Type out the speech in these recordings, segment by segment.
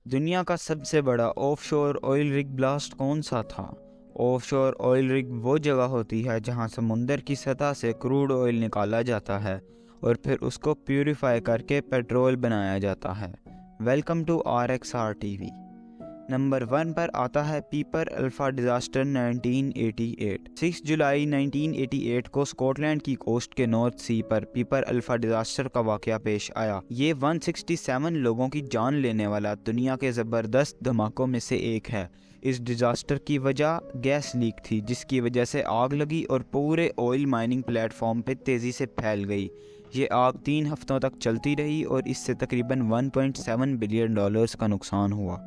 دنیا کا سب سے بڑا آف شور آئل رگ بلاسٹ کون سا تھا؟ آف شور آئل رگ وہ جگہ ہوتی ہے جہاں سمندر کی سطح سے کروڈ آئل نکالا جاتا ہے اور پھر اس کو پیوریفائی کر کے پیٹرول بنایا جاتا ہے۔ Welcome to RXR TV۔ Number 1 پر آتا ہے پیپر الفا ڈیزاسٹر 1988۔ 6 جولائی 1988 کو اسکاٹ لینڈ کی کوسٹ کے نارتھ سی پر پیپر الفا ڈیزاسٹر کا واقعہ پیش آیا۔ یہ 167 لوگوں کی جان لینے والا دنیا کے زبردست دھماکوں میں سے ایک ہے۔ اس ڈیزاسٹر کی وجہ گیس لیک تھی، جس کی وجہ سے آگ لگی اور پورے آئل مائننگ پلیٹ فارم پہ تیزی سے پھیل گئی۔ یہ آگ 3 ہفتوں تک چلتی رہی اور اس سے تقریباً $1.7 بلین کا نقصان ہوا۔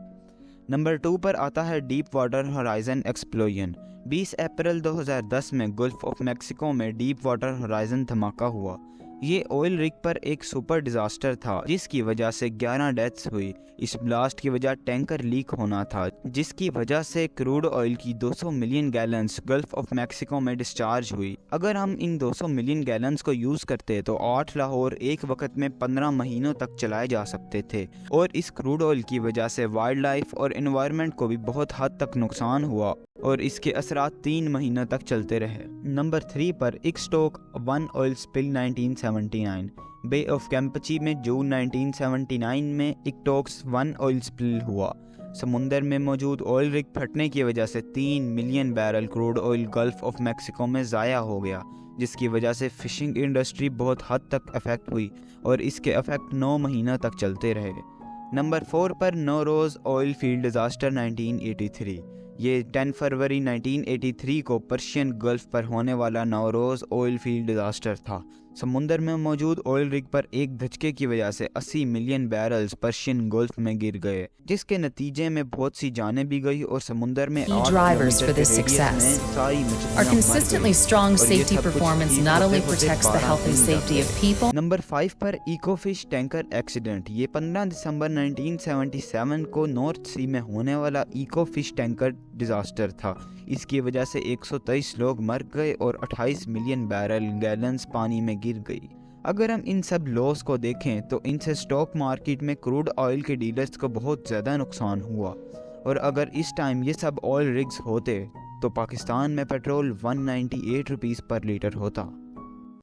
نمبر 2 پر آتا ہے deep water horizon explosion. 20 April 2010 میں گلف آف میکسیکو میں ڈیپ واٹر ہورائزن دھماکہ ہوا۔ یہ آئل رگ پر ایک سپر ڈیزاسٹر تھا جس کی وجہ سے 11 ڈیتھس ہوئی۔ اس بلاسٹ کی وجہ ٹینکر لیک ہونا تھا، جس کی وجہ سے کروڈ آئل کی 200 ملین گیلنز گلف آف میکسیکو میں ڈسچارج ہوئی۔ اگر ہم ان 200 ملین گیلنز کو یوز کرتے تو 8 لاہور ایک وقت میں 15 مہینوں تک چلائے جا سکتے تھے، اور اس کروڈ آئل کی وجہ سے وائلڈ لائف اور انوائرمنٹ کو بھی بہت حد تک نقصان ہوا اور اس کے اثرات 3 مہینوں تک چلتے رہے۔ نمبر 3 پر ایکسٹوک 1 آئل سپل 1979۔ بے آف کیمپچی میں جون 1979 میں ایکٹوکس 1 آئل سپل ہوا۔ سمندر میں موجود آئل رگ پھٹنے کی وجہ سے 3 million barrel crude oil golf of Mexico میں ضائع ہو گیا، جس کی وجہ سے فشنگ انڈسٹری بہت حد تک افیکٹ ہوئی اور اس کے افیکٹ 9 مہینوں تک چلتے رہے۔ نمبر 4 پر نوروز آئل فیلڈ ڈیزاسٹر 1983۔ یہ 10 فروری 1983 کو پرشین گلف پر ہونے والا نوروز آئل فیلڈ ڈیزاسٹر تھا۔ سمندر میں موجود آئل رگ پر ایک دھچکے کی وجہ سے 80 ملین بیرلز پرشین گلف میں گر گئے، جس کے نتیجے میں بہت سی جانیں بھی گئی اور سمندر میں drivers for this success. Our consistently strong safety performance not only protects the health and safety of people. Number 5 پر ایکو فش ٹینکر ایکسیڈنٹ۔ یہ 15 دسمبر 1977 کو نارتھ سی میں ہونے والا ایکو فش ٹینکر ڈیزاسٹر تھا۔ اس کی وجہ سے 123 لوگ مر گئے اور 28 ملین بیرل گیلنز پانی میں گر گئی۔ اگر ہم ان سب لاس کو دیکھیں تو ان سے اسٹاک مارکیٹ میں کروڈ آئل کے ڈیلرز کو بہت زیادہ نقصان ہوا، اور اگر اس ٹائم یہ سب آئل رگز ہوتے تو پاکستان میں پیٹرول 198 روپیز پر لیٹر ہوتا۔